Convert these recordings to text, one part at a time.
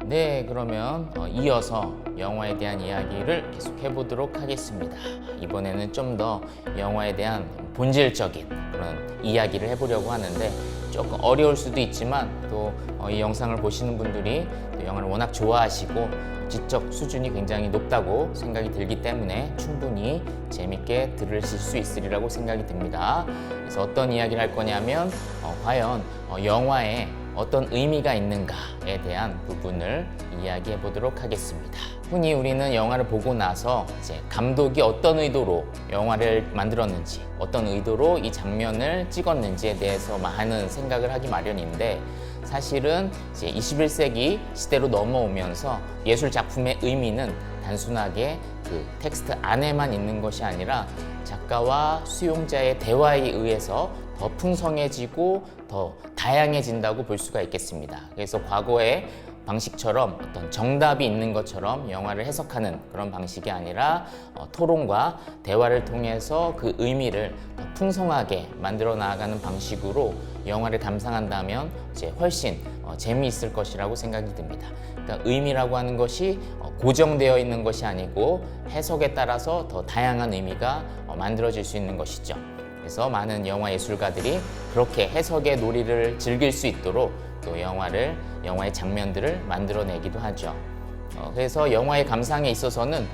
네, 그러면 이어서 영화에 대한 이야기를 계속 해보도록 하겠습니다. 이번에는 좀 더 영화에 대한 본질적인 그런 이야기를 해보려고 하는데 조금 어려울 수도 있지만 또 이 영상을 보시는 분들이 또 영화를 워낙 좋아하시고 지적 수준이 굉장히 높다고 생각이 들기 때문에 충분히 재밌게 들으실 수 있으리라고 생각이 듭니다. 그래서 어떤 이야기를 할 거냐면 과연 영화에 어떤 의미가 있는가에 대한 부분을 이야기해 보도록 하겠습니다. 흔히 우리는 영화를 보고 나서 이제 감독이 어떤 의도로 영화를 만들었는지, 어떤 의도로 이 장면을 찍었는지에 대해서 많은 생각을 하기 마련인데, 사실은 이제 21세기 시대로 넘어오면서 예술 작품의 의미는 단순하게 그 텍스트 안에만 있는 것이 아니라 작가와 수용자의 대화에 의해서 더 풍성해지고 더 다양해진다고 볼 수가 있겠습니다. 그래서 과거의 방식처럼 어떤 정답이 있는 것처럼 영화를 해석하는 그런 방식이 아니라 토론과 대화를 통해서 그 의미를 더 풍성하게 만들어 나아가는 방식으로 영화를 감상한다면 이제 훨씬 재미있을 것이라고 생각이 듭니다. 그러니까 의미라고 하는 것이 고정되어 있는 것이 아니고 해석에 따라서 더 다양한 의미가 만들어질 수 있는 것이죠. 그래서 많은 영화 예술가들이 그렇게 해석의 놀이를 즐길 수 있도록 또 영화의 장면들을 만들어내기도 하죠. 그래서 영화의 감상에 있어서는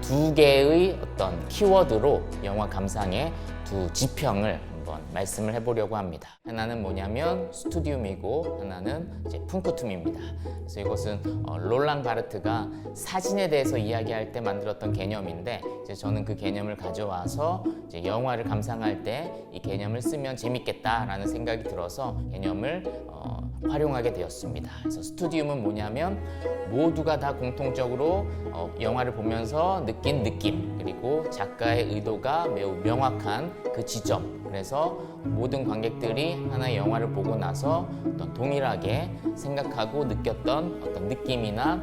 두 개의 어떤 키워드로 영화 감상의 두 지평을 한번 말씀을 해보려고 합니다. 하나는 뭐냐면 스투디움이고 하나는 이제 푼크툼입니다. 그래서 이것은 롤랑 바르트가 사진에 대해서 이야기할 때 만들었던 개념인데, 이제 저는 그 개념을 가져와서 이제 영화를 감상할 때 이 개념을 쓰면 재밌겠다라는 생각이 들어서 개념을 활용하게 되었습니다. 그래서 스투디움은 뭐냐면 모두가 다 공통적으로 영화를 보면서 느낀 느낌, 그리고 작가의 의도가 매우 명확한 그 지점, 그래서 모든 관객들이 하나의 영화를 보고 나서 어떤 동일하게 생각하고 느꼈던 어떤 느낌이나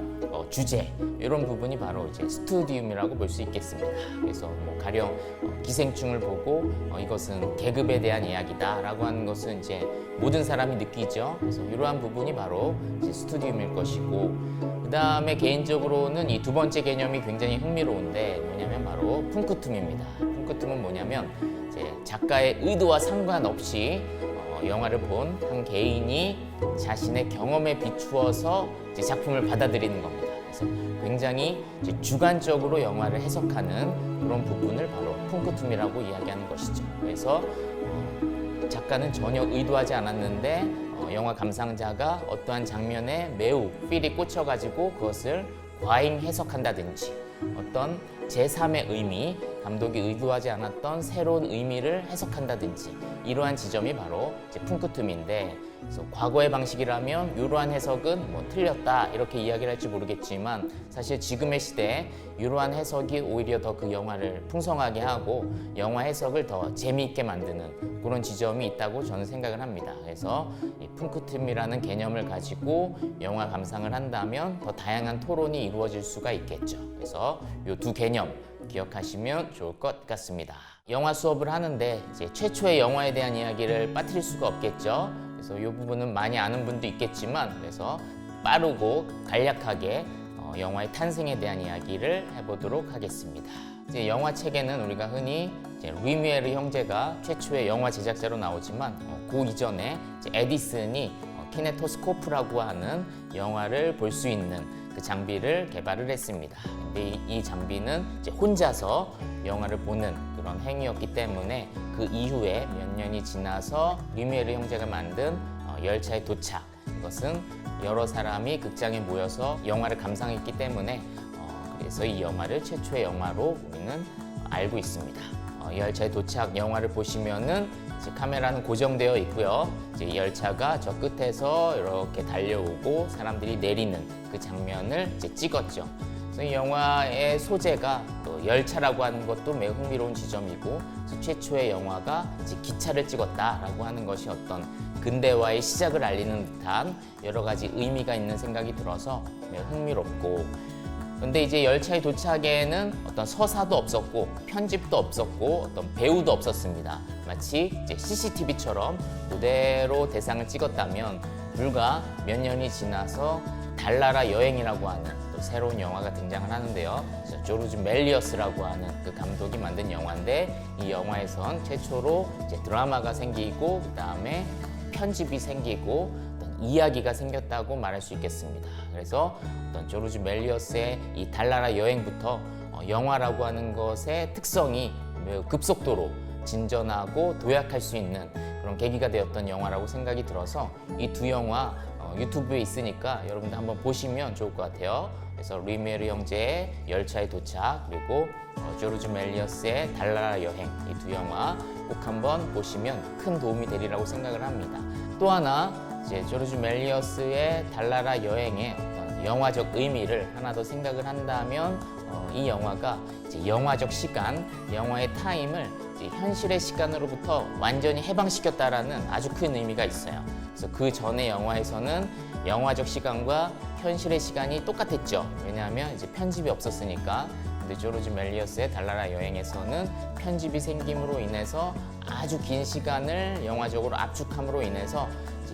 주제, 이런 부분이 바로 이제 스투디움이라고 볼 수 있겠습니다. 그래서 뭐 가령 기생충을 보고 이것은 계급에 대한 이야기다라고 하는 것은 이제 모든 사람이 느끼죠. 그래서 이러한 부분이 바로 이제 스투디움일 것이고, 그 다음에 개인적으로는 이 두 번째 개념이 굉장히 흥미로운데 뭐냐면 바로 푼크툼입니다. 푼크툼은 뭐냐면 이제 작가의 의도와 상관없이 영화를 본 한 개인이 자신의 경험에 비추어서 이제 작품을 받아들이는 겁니다. 그래서 굉장히 이제 주관적으로 영화를 해석하는 그런 부분을 바로 푼크툼이라고 이야기하는 것이죠. 그래서 작가는 전혀 의도하지 않았는데 영화 감상자가 어떠한 장면에 매우 필이 꽂혀가지고 그것을 과잉 해석한다든지 어떤 제3의 의미, 감독이 의도하지 않았던 새로운 의미를 해석한다든지 이러한 지점이 바로 이제 푼크툼인데, 그래서 과거의 방식이라면 이러한 해석은 뭐 틀렸다 이렇게 이야기를 할지 모르겠지만 사실 지금의 시대에 이러한 해석이 오히려 더 그 영화를 풍성하게 하고 영화 해석을 더 재미있게 만드는 그런 지점이 있다고 저는 생각을 합니다. 그래서 이 푼크툼이라는 개념을 가지고 영화 감상을 한다면 더 다양한 토론이 이루어질 수가 있겠죠. 그래서 이 두 개념 기억하시면 좋을 것 같습니다. 영화 수업을 하는데 이제 최초의 영화에 대한 이야기를 빠뜨릴 수가 없겠죠. 그래서 이 부분은 많이 아는 분도 있겠지만, 그래서 빠르고 간략하게 영화의 탄생에 대한 이야기를 해보도록 하겠습니다. 이제 영화 책에는 우리가 흔히 이제 루미에르 형제가 최초의 영화 제작자로 나오지만 그 이전에 이제 에디슨이 키네토스코프라고 하는 영화를 볼 수 있는 그 장비를 개발을 했습니다. 근데 이 장비는 이제 혼자서 영화를 보는 그런 행위였기 때문에 그 이후에 몇 년이 지나서 루미에르 형제가 만든 열차의 도착, 이것은 여러 사람이 극장에 모여서 영화를 감상했기 때문에 그래서 이 영화를 최초의 영화로 우리는 알고 있습니다. 열차의 도착 영화를 보시면은 이제 카메라는 고정되어 있고요. 이제 열차가 저 끝에서 이렇게 달려오고 사람들이 내리는 그 장면을 이제 찍었죠. 그래서 이 영화의 소재가 또 열차라고 하는 것도 매우 흥미로운 지점이고, 최초의 영화가 이제 기차를 찍었다라고 하는 것이 어떤 근대화의 시작을 알리는 듯한 여러 가지 의미가 있는 생각이 들어서 매우 흥미롭고, 근데 이제 열차의 도착에는 어떤 서사도 없었고 편집도 없었고 어떤 배우도 없었습니다. 마치 이제 CCTV처럼 그대로 대상을 찍었다면 불과 몇 년이 지나서 달나라 여행이라고 하는 또 새로운 영화가 등장을 하는데요. 조르주 멜리어스라고 하는 그 감독이 만든 영화인데 이 영화에선 최초로 이제 드라마가 생기고 그다음에 편집이 생기고 어떤 이야기가 생겼다고 말할 수 있겠습니다. 그래서 어떤 조르주 멜리어스의 이 달나라 여행부터 영화라고 하는 것의 특성이 매우 급속도로 진전하고 도약할 수 있는 그런 계기가 되었던 영화라고 생각이 들어서 이 두 영화 유튜브에 있으니까 여러분들 한번 보시면 좋을 것 같아요. 그래서 루이메르 형제의 열차의 도착 그리고 조르주 멜리어스의 달나라 여행 이 두 영화 꼭 한번 보시면 큰 도움이 되리라고 생각을 합니다. 또 하나 이제 조르주 멜리어스의 달나라 여행의 어떤 영화적 의미를 하나 더 생각을 한다면 이 영화가 이제 영화적 시간, 영화의 타임을 이제 현실의 시간으로부터 완전히 해방시켰다라는 아주 큰 의미가 있어요. 그래서 그 전의 영화에서는 영화적 시간과 현실의 시간이 똑같았죠. 왜냐하면 이제 편집이 없었으니까. 근데 조르주 멜리어스의 달나라 여행에서는 편집이 생김으로 인해서 아주 긴 시간을 영화적으로 압축함으로 인해서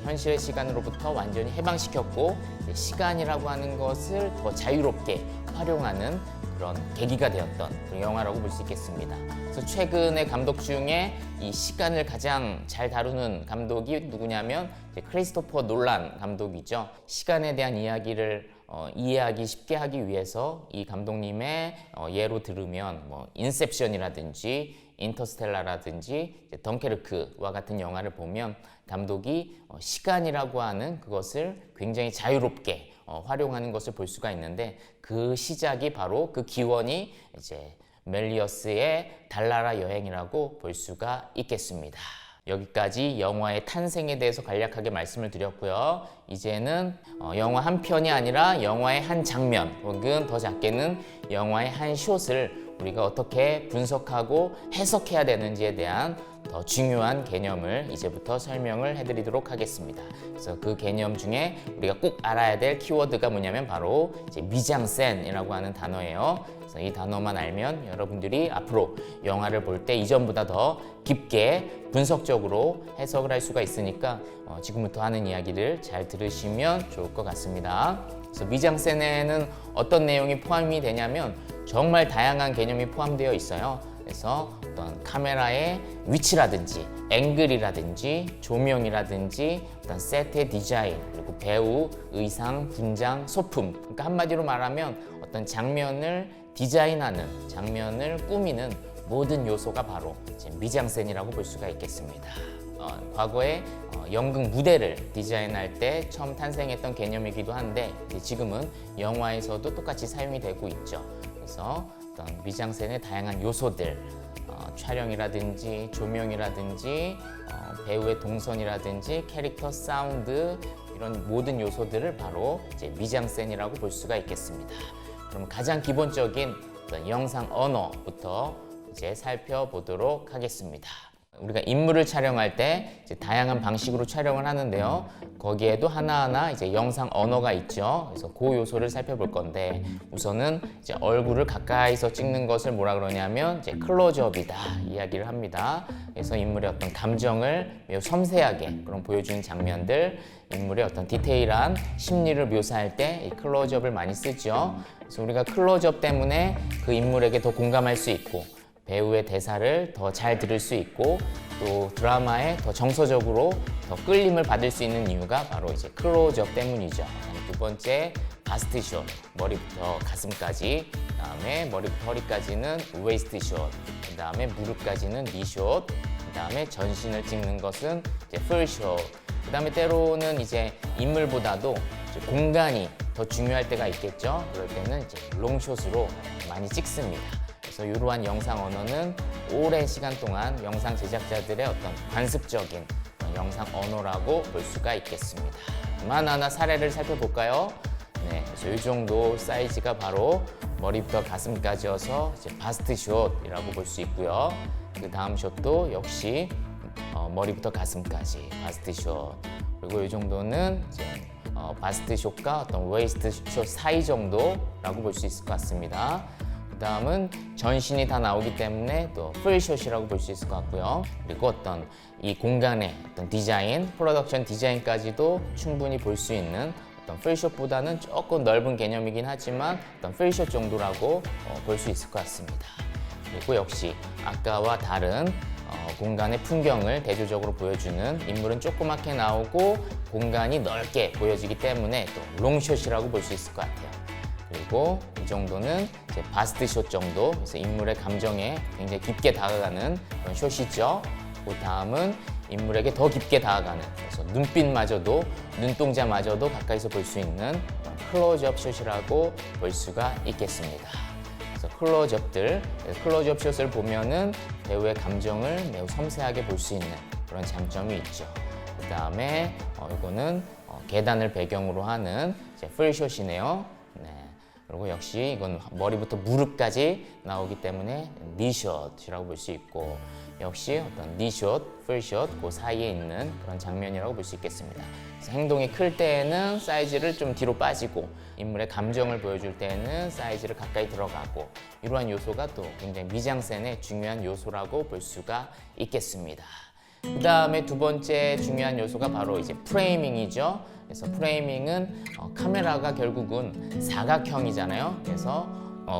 현실의 시간으로부터 완전히 해방시켰고 시간이라고 하는 것을 더 자유롭게 활용하는 그런 계기가 되었던 그런 영화라고 볼 수 있겠습니다. 그래서 최근의 감독 중에 이 시간을 가장 잘 다루는 감독이 누구냐면 크리스토퍼 놀란 감독이죠. 시간에 대한 이야기를 이해하기 쉽게 하기 위해서 이 감독님의 예로 들으면 뭐 인셉션이라든지 인터스텔라라든지 덩케르크와 같은 영화를 보면 감독이 시간이라고 하는 그것을 굉장히 자유롭게 활용하는 것을 볼 수가 있는데 그 시작이 바로 그 기원이 이제 멜리어스의 달나라 여행이라고 볼 수가 있겠습니다. 여기까지 영화의 탄생에 대해서 간략하게 말씀을 드렸고요. 이제는 영화 한 편이 아니라 영화의 한 장면 혹은 더 작게는 영화의 한 숏을 우리가 어떻게 분석하고 해석해야 되는지에 대한 더 중요한 개념을 이제부터 설명을 해드리도록 하겠습니다. 그래서 그 개념 중에 우리가 꼭 알아야 될 키워드가 뭐냐면 바로 이제 미장센이라고 하는 단어예요. 그래서 이 단어만 알면 여러분들이 앞으로 영화를 볼 때 이전보다 더 깊게 분석적으로 해석을 할 수가 있으니까 지금부터 하는 이야기를 잘 들으시면 좋을 것 같습니다. 그래서 미장센에는 어떤 내용이 포함이 되냐면 정말 다양한 개념이 포함되어 있어요. 그래서 어떤 카메라의 위치라든지 앵글이라든지 조명이라든지 어떤 세트의 디자인 그리고 배우, 의상, 분장, 소품 그러니까 한마디로 말하면 어떤 장면을 디자인하는 장면을 꾸미는 모든 요소가 바로 이제 미장센이라고 볼 수가 있겠습니다. 과거에 연극 무대를 디자인할 때 처음 탄생했던 개념이기도 한데 지금은 영화에서도 똑같이 사용이 되고 있죠. 그래서 어떤 미장센의 다양한 요소들, 촬영이라든지 조명이라든지 배우의 동선이라든지 캐릭터 사운드 이런 모든 요소들을 바로 이제 미장센이라고 볼 수가 있겠습니다. 그럼 가장 기본적인 어떤 영상 언어부터 이제 살펴보도록 하겠습니다. 우리가 인물을 촬영할 때 이제 다양한 방식으로 촬영을 하는데요. 거기에도 하나하나 이제 영상 언어가 있죠. 그래서 그 요소를 살펴볼 건데 우선은 이제 얼굴을 가까이서 찍는 것을 뭐라 그러냐면 이제 클로즈업이다 이야기를 합니다. 그래서 인물의 어떤 감정을 매우 섬세하게 그런 보여주는 장면들, 인물의 어떤 디테일한 심리를 묘사할 때 이 클로즈업을 많이 쓰죠. 그래서 우리가 클로즈업 때문에 그 인물에게 더 공감할 수 있고 배우의 대사를 더 잘 들을 수 있고 또 드라마에 더 정서적으로 더 끌림을 받을 수 있는 이유가 바로 이제 클로즈업 때문이죠. 두 번째 바스트 숏, 머리부터 가슴까지, 그다음에 머리부터 허리까지는 웨이스트 숏, 그다음에 무릎까지는 니 숏, 그다음에 전신을 찍는 것은 이제 풀 숏. 그다음에 때로는 이제 인물보다도 이제 공간이 더 중요할 때가 있겠죠. 그럴 때는 이제 롱숏으로 많이 찍습니다. 그래서 이러한 영상 언어는 오랜 시간 동안 영상 제작자들의 어떤 관습적인 영상 언어라고 볼 수가 있겠습니다. 하나하나 사례를 살펴볼까요? 네, 그래서 이 정도 사이즈가 바로 머리부터 가슴까지여서 이제 바스트 숏이라고 볼 수 있고요. 그 다음 숏도 역시 머리부터 가슴까지 바스트 숏. 그리고 이 정도는 이제 바스트 숏과 어떤 웨이스트 숏 사이 정도라고 볼 수 있을 것 같습니다. 그 다음은 전신이 다 나오기 때문에 또 프리숏이라고 볼 수 있을 것 같고요. 그리고 어떤 이 공간의 어떤 디자인, 프로덕션 디자인까지도 충분히 볼 수 있는 어떤 프리숏보다는 조금 넓은 개념이긴 하지만 어떤 프리숏 정도라고 볼 수 있을 것 같습니다. 그리고 역시 아까와 다른 공간의 풍경을 대조적으로 보여주는 인물은 조그맣게 나오고 공간이 넓게 보여지기 때문에 또 롱숏이라고 볼 수 있을 것 같아요. 그리고 이 정도는 이제 바스트 숏 정도, 그래서 인물의 감정에 굉장히 깊게 다가가는 그런 숏이죠. 그 다음은 인물에게 더 깊게 다가가는, 그래서 눈빛마저도, 눈동자마저도 가까이서 볼 수 있는 클로즈업 숏이라고 볼 수가 있겠습니다. 그래서 클로즈업 숏을 보면은 배우의 감정을 매우 섬세하게 볼 수 있는 그런 장점이 있죠. 그 다음에 이거는 계단을 배경으로 하는 이제 프리숏이네요. 네. 그리고 역시 이건 머리부터 무릎까지 나오기 때문에 니숏이라고 볼 수 있고, 역시 어떤 니숏, 풀숏 그 사이에 있는 그런 장면이라고 볼 수 있겠습니다. 그래서 행동이 클 때에는 사이즈를 좀 뒤로 빠지고, 인물의 감정을 보여줄 때에는 사이즈를 가까이 들어가고, 이러한 요소가 또 굉장히 미장센의 중요한 요소라고 볼 수가 있겠습니다. 그 다음에 두 번째 중요한 요소가 바로 이제 프레이밍이죠. 그래서 프레이밍은 카메라가 결국은 사각형이잖아요. 그래서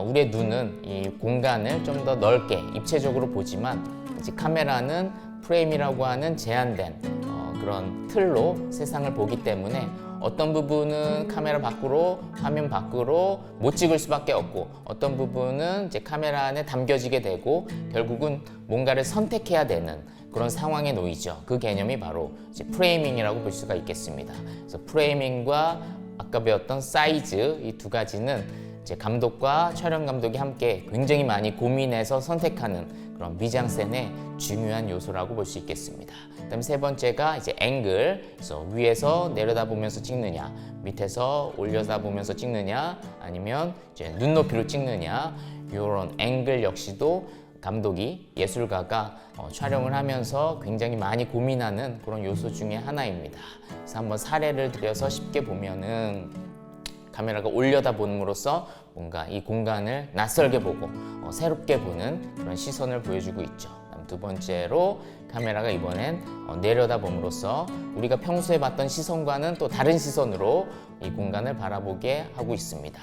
우리의 눈은 이 공간을 좀 더 넓게 입체적으로 보지만, 이제 카메라는 프레임이라고 하는 제한된 그런 틀로 세상을 보기 때문에 어떤 부분은 카메라 밖으로, 화면 밖으로 못 찍을 수밖에 없고, 어떤 부분은 이제 카메라 안에 담겨지게 되고 결국은 뭔가를 선택해야 되는 그런 상황에 놓이죠. 그 개념이 바로 이제 프레이밍이라고 볼 수가 있겠습니다. 그래서 프레이밍과 아까 배웠던 사이즈, 이 두 가지는 이제 감독과 촬영 감독이 함께 굉장히 많이 고민해서 선택하는 그런 미장센의 중요한 요소라고 볼 수 있겠습니다. 그다음 세 번째가 이제 앵글, 그래서 위에서 내려다보면서 찍느냐, 밑에서 올려다보면서 찍느냐, 아니면 이제 눈높이로 찍느냐, 이런 앵글 역시도 감독이, 예술가가 촬영을 하면서 굉장히 많이 고민하는 그런 요소 중에 하나입니다. 그래서 한번 사례를 들여서 쉽게 보면은, 카메라가 올려다봄으로써 뭔가 이 공간을 낯설게 보고 새롭게 보는 그런 시선을 보여주고 있죠. 두 번째로 카메라가 이번엔 내려다봄으로써 우리가 평소에 봤던 시선과는 또 다른 시선으로 이 공간을 바라보게 하고 있습니다.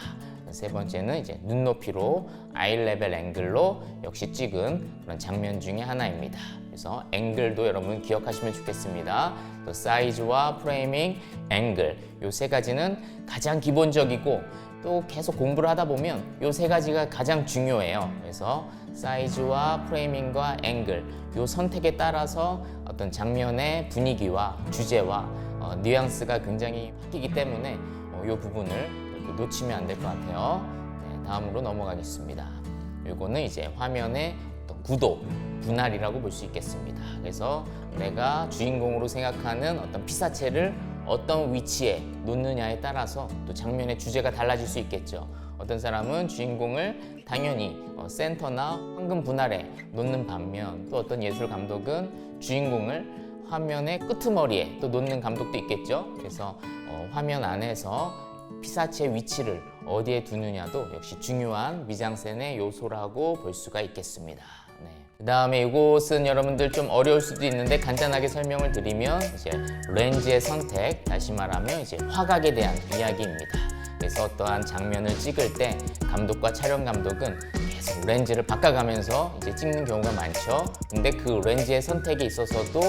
세 번째는 이제 눈높이로 아이 레벨 앵글로 역시 찍은 그런 장면 중에 하나입니다. 그래서 앵글도 여러분 기억하시면 좋겠습니다. 또 사이즈와 프레이밍, 앵글, 요 세 가지는 가장 기본적이고, 또 계속 공부를 하다 보면 요 세 가지가 가장 중요해요. 그래서 사이즈와 프레이밍과 앵글, 요 선택에 따라서 어떤 장면의 분위기와 주제와 뉘앙스가 굉장히 바뀌기 때문에 요 부분을 놓치면 안 될 것 같아요. 네, 다음으로 넘어가겠습니다. 이거는 이제 화면의 어떤 구도, 분할이라고 볼 수 있겠습니다. 그래서 내가 주인공으로 생각하는 어떤 피사체를 어떤 위치에 놓느냐에 따라서 또 장면의 주제가 달라질 수 있겠죠. 어떤 사람은 주인공을 당연히 센터나 황금 분할에 놓는 반면, 또 어떤 예술 감독은 주인공을 화면의 끄트머리에 또 놓는 감독도 있겠죠. 그래서 화면 안에서 피사체 위치를 어디에 두느냐도 역시 중요한 미장센의 요소라고 볼 수가 있겠습니다. 네. 그 다음에 이곳은 여러분들 좀 어려울 수도 있는데 간단하게 설명을 드리면, 이제 렌즈의 선택, 다시 말하면 이제 화각에 대한 이야기입니다. 그래서 어떠한 장면을 찍을 때 감독과 촬영 감독은 계속 렌즈를 바꿔가면서 이제 찍는 경우가 많죠. 근데 그 렌즈의 선택에 있어서도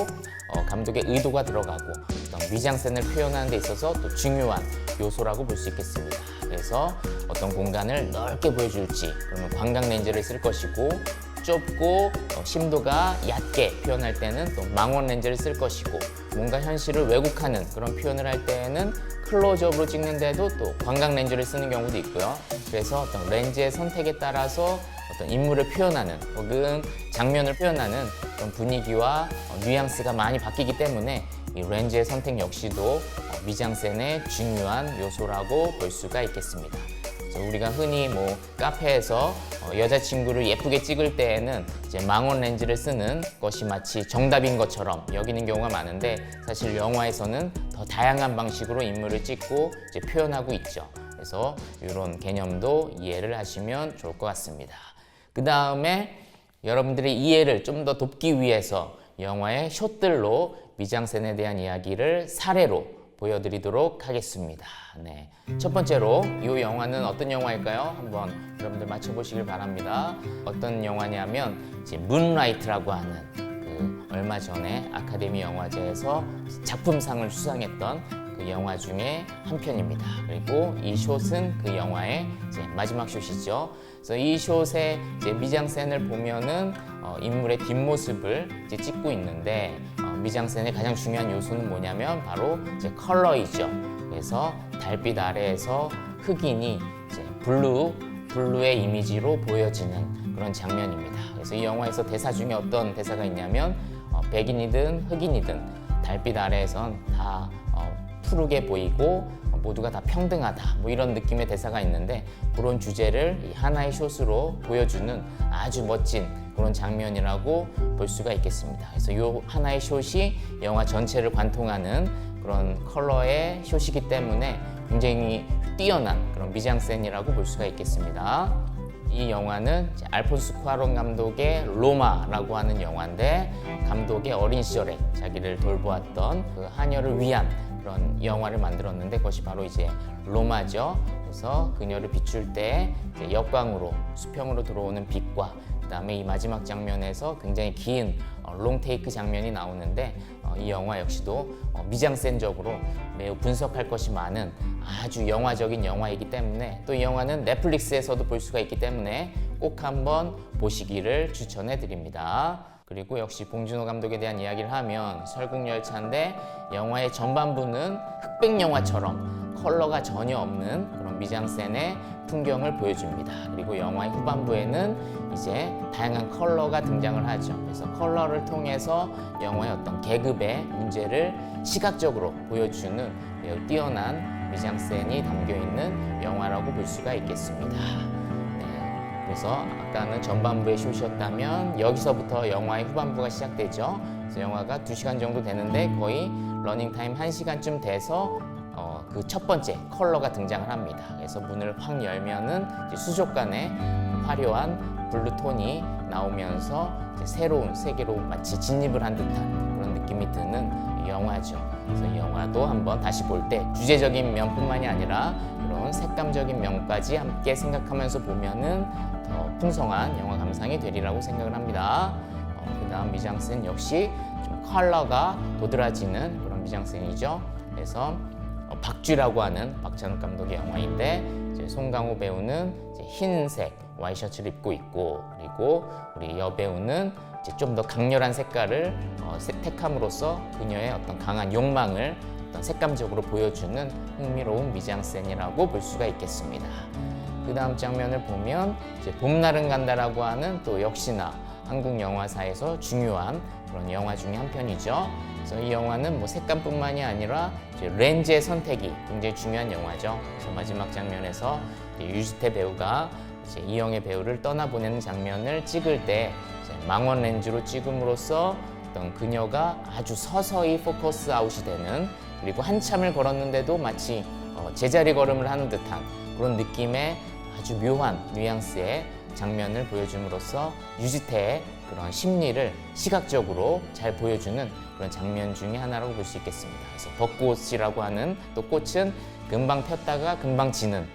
감독의 의도가 들어가고 어떤 미장센을 표현하는 데 있어서 또 중요한 요소라고 볼 수 있겠습니다. 그래서 어떤 공간을 넓게 보여줄지, 그러면 광각 렌즈를 쓸 것이고, 좁고 심도가 얕게 표현할 때는 또 망원 렌즈를 쓸 것이고, 뭔가 현실을 왜곡하는 그런 표현을 할 때에는 클로즈업으로 찍는데도 또 광각 렌즈를 쓰는 경우도 있고요. 그래서 어떤 렌즈의 선택에 따라서 어떤 인물을 표현하는 혹은 장면을 표현하는 그런 분위기와 뉘앙스가 많이 바뀌기 때문에 이 렌즈의 선택 역시도 미장센의 중요한 요소라고 볼 수가 있겠습니다. 그래서 우리가 흔히 뭐 카페에서 여자친구를 예쁘게 찍을 때에는 이제 망원 렌즈를 쓰는 것이 마치 정답인 것처럼 여기는 경우가 많은데, 사실 영화에서는 더 다양한 방식으로 인물을 찍고 이제 표현하고 있죠. 그래서 이런 개념도 이해를 하시면 좋을 것 같습니다. 그 다음에 여러분들의 이해를 좀 더 돕기 위해서 영화의 숏들로 미장센에 대한 이야기를 사례로 보여드리도록 하겠습니다. 네. 첫 번째로 이 영화는 어떤 영화일까요? 한번 여러분들 맞춰보시길 바랍니다. 어떤 영화냐면 이제 문라이트라고 하는 그 얼마 전에 아카데미 영화제에서 작품상을 수상했던 그 영화 중에 한 편입니다. 그리고 이 숏은 그 영화의 이제 마지막 숏이죠. 그래서 이 숏의 이제 미장센을 보면은 인물의 뒷모습을 이제 찍고 있는데, 미장센의 가장 중요한 요소는 뭐냐면 바로 이제 컬러이죠. 그래서 달빛 아래에서 흑인이 이제 블루의 이미지로 보여지는 그런 장면입니다. 그래서 이 영화에서 대사 중에 어떤 대사가 있냐면 백인이든 흑인이든 달빛 아래에선 다 푸르게 보이고 모두가 다 평등하다, 뭐 이런 느낌의 대사가 있는데, 그런 주제를 이 하나의 숏으로 보여주는 아주 멋진 그런 장면이라고 볼 수가 있겠습니다. 그래서 이 하나의 숏이 영화 전체를 관통하는 그런 컬러의 숏이기 때문에 굉장히 뛰어난 그런 미장센이라고 볼 수가 있겠습니다. 이 영화는 알폰소 쿠아론 감독의 로마라고 하는 영화인데, 감독의 어린 시절에 자기를 돌보았던 그 하녀를 위한 그런 영화를 만들었는데, 그것이 바로 이제 로마죠. 그래서 그녀를 비출 때 이제 역광으로 수평으로 들어오는 빛과, 그다음에 이 마지막 장면에서 굉장히 긴 롱테이크 장면이 나오는데, 이 영화 역시도 미장센적으로 매우 분석할 것이 많은 아주 영화적인 영화이기 때문에, 또 이 영화는 넷플릭스에서도 볼 수가 있기 때문에 꼭 한번 보시기를 추천해 드립니다. 그리고 역시 봉준호 감독에 대한 이야기를 하면 설국열차인데, 영화의 전반부는 흑백 영화처럼 컬러가 전혀 없는 그런 미장센의 풍경을 보여줍니다. 그리고 영화의 후반부에는 이제 다양한 컬러가 등장을 하죠. 그래서 컬러를 통해서 영화의 어떤 계급의 문제를 시각적으로 보여주는 매우 뛰어난 미장센이 담겨있는 영화라고 볼 수가 있겠습니다. 그래서 아까는 전반부의 숏이었다면 여기서부터 영화의 후반부가 시작되죠. 그래서 영화가 2시간 정도 되는데 거의 러닝타임 1시간쯤 돼서 그 첫 번째 컬러가 등장을 합니다. 그래서 문을 확 열면은 이제 수족관에 화려한 블루톤이 나오면서 이제 새로운 세계로 마치 진입을 한 듯한 그런 느낌이 드는 영화죠. 그래서 이 영화도 한번 다시 볼 때 주제적인 면뿐만이 아니라 그런 색감적인 면까지 함께 생각하면서 보면은 더 풍성한 영화 감상이 되리라고 생각을 합니다. 그 다음 미장센 역시 좀 컬러가 도드라지는 그런 미장센이죠. 그래서 박쥐라고 하는 박찬욱 감독의 영화인데, 이제 송강호 배우는 이제 흰색 와이셔츠를 입고 있고, 그리고 우리 여배우는 이제 좀 더 강렬한 색깔을 택함으로써 그녀의 어떤 강한 욕망을 어떤 색감적으로 보여주는 흥미로운 미장센이라고 볼 수가 있겠습니다. 그 다음 장면을 보면 이제 봄날은 간다라고 하는 또 역시나 한국 영화사에서 중요한 그런 영화 중에 한 편이죠. 그래서 이 영화는 뭐 색감뿐만이 아니라 이제 렌즈의 선택이 굉장히 중요한 영화죠. 그래서 마지막 장면에서 유지태 배우가 이제 이영애 배우를 떠나보내는 장면을 찍을 때 이제 망원 렌즈로 찍음으로써 어떤 그녀가 아주 서서히 포커스 아웃이 되는, 그리고 한참을 걸었는데도 마치 제자리 걸음을 하는 듯한 그런 느낌의 아주 묘한 뉘앙스의 장면을 보여줌으로써 유지태의 그런 심리를 시각적으로 잘 보여주는 그런 장면 중에 하나라고 볼 수 있겠습니다. 그래서 벚꽃이라고 하는 또 꽃은 금방 폈다가 금방 지는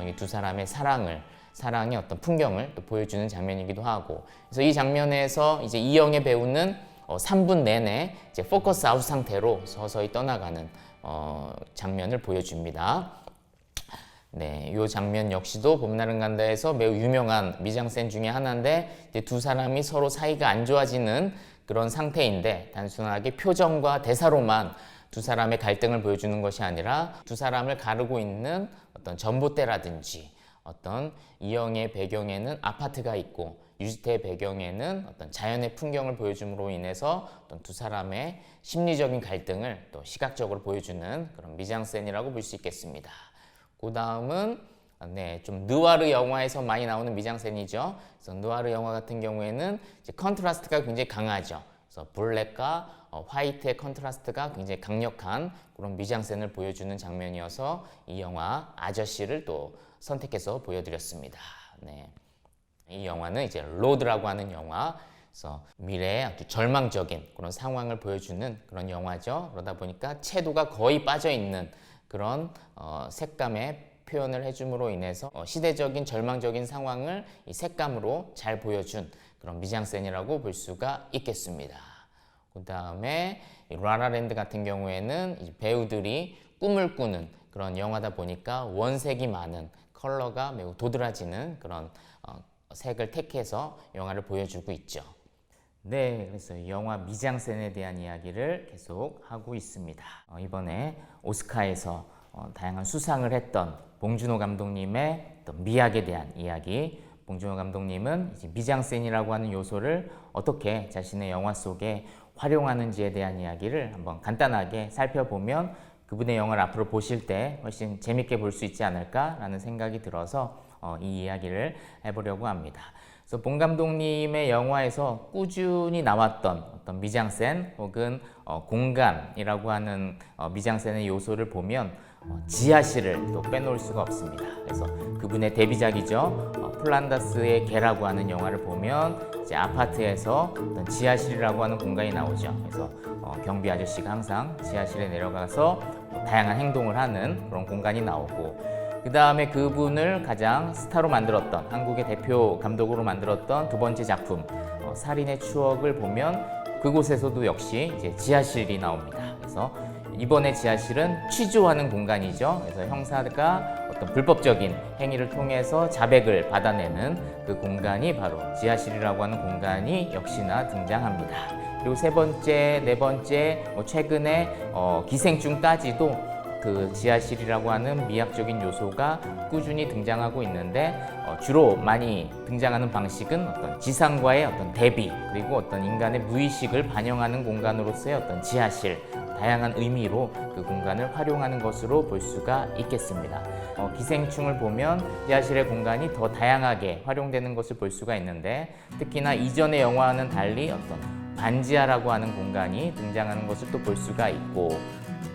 이 두 사람의 사랑의 어떤 풍경을 또 보여주는 장면이기도 하고, 그래서 이 장면에서 이제 이영애 배우는 3분 내내 이제 포커스 아웃 상태로 서서히 떠나가는 장면을 보여줍니다. 네, 이 장면 역시도 봄날은 간다에서 매우 유명한 미장센 중에 하나인데, 이제 두 사람이 서로 사이가 안 좋아지는 그런 상태인데, 단순하게 표정과 대사로만 두 사람의 갈등을 보여주는 것이 아니라 두 사람을 가르고 있는 어떤 전봇대라든지, 어떤 이영의 배경에는 아파트가 있고 유지태의 배경에는 어떤 자연의 풍경을 보여줌으로 인해서 어떤 두 사람의 심리적인 갈등을 또 시각적으로 보여주는 그런 미장센이라고 볼 수 있겠습니다. 그 다음은 네, 좀 느와르 영화에서 많이 나오는 미장센이죠. 그래서 느와르 영화 같은 경우에는 이제 컨트라스트가 굉장히 강하죠. 그래서 블랙과 화이트의 컨트라스트가 굉장히 강력한 그런 미장센을 보여주는 장면이어서 이 영화 아저씨를 또 선택해서 보여드렸습니다. 네. 이 영화는 이제 로드라고 하는 영화, 그래서 미래의 아주 절망적인 그런 상황을 보여주는 그런 영화죠. 그러다 보니까 채도가 거의 빠져 있는 그런 색감의 표현을 해줌으로 인해서 시대적인 절망적인 상황을 이 색감으로 잘 보여준 그런 미장센이라고 볼 수가 있겠습니다. 그 다음에 라라랜드 같은 경우에는 이제 배우들이 꿈을 꾸는 그런 영화다 보니까 원색이 많은 컬러가 매우 도드라지는 그런 색을 택해서 영화를 보여주고 있죠. 네, 그래서 영화 미장센에 대한 이야기를 계속 하고 있습니다. 이번에 오스카에서 다양한 수상을 했던 봉준호 감독님의 어떤 미학에 대한 이야기. 봉준호 감독님은 이제 미장센이라고 하는 요소를 어떻게 자신의 영화 속에 활용하는지에 대한 이야기를 한번 간단하게 살펴보면 그분의 영화를 앞으로 보실 때 훨씬 재밌게 볼 수 있지 않을까라는 생각이 들어서 이 이야기를 해보려고 합니다. 그래서 봉 감독님의 영화에서 꾸준히 나왔던 어떤 미장센 혹은 공간이라고 하는 미장센의 요소를 보면 지하실을 또 빼놓을 수가 없습니다. 그래서 그분의 데뷔작이죠. 플란다스의 개라고 하는 영화를 보면 이제 아파트에서 어떤 지하실이라고 하는 공간이 나오죠. 그래서 경비 아저씨가 항상 지하실에 내려가서 다양한 행동을 하는 그런 공간이 나오고, 그 다음에 그분을 가장 스타로 만들었던, 한국의 대표 감독으로 만들었던 두 번째 작품 살인의 추억을 보면 그곳에서도 역시 이제 지하실이 나옵니다. 그래서 이번에 지하실은 취조하는 공간이죠. 그래서 형사가 어떤 불법적인 행위를 통해서 자백을 받아내는 그 공간이 바로 지하실이라고 하는 공간이 역시나 등장합니다. 그리고 세 번째, 네 번째, 최근에 기생충까지도 그 지하실이라고 하는 미학적인 요소가 꾸준히 등장하고 있는데 주로 많이 등장하는 방식은 어떤 지상과의 어떤 대비, 그리고 어떤 인간의 무의식을 반영하는 공간으로서의 어떤 지하실, 다양한 의미로 그 공간을 활용하는 것으로 볼 수가 있겠습니다. 기생충을 보면 지하실의 공간이 더 다양하게 활용되는 것을 볼 수가 있는데, 특히나 이전의 영화와는 달리 어떤 반지하라고 하는 공간이 등장하는 것을 또 볼 수가 있고,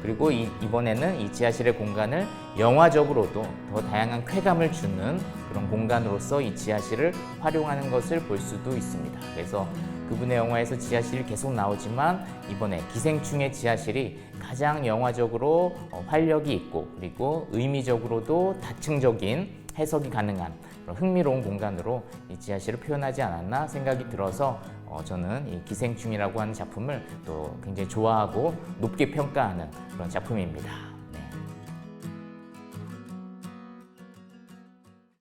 그리고 이번에는 이 지하실의 공간을 영화적으로도 더 다양한 쾌감을 주는 그런 공간으로서 이 지하실을 활용하는 것을 볼 수도 있습니다. 그래서 그분의 영화에서 지하실이 계속 나오지만 이번에 기생충의 지하실이 가장 영화적으로 활력이 있고, 그리고 의미적으로도 다층적인 해석이 가능한 그런 흥미로운 공간으로 이 지하실을 표현하지 않았나 생각이 들어서 저는 이 기생충이라고 하는 작품을 또 굉장히 좋아하고 높게 평가하는 그런 작품입니다.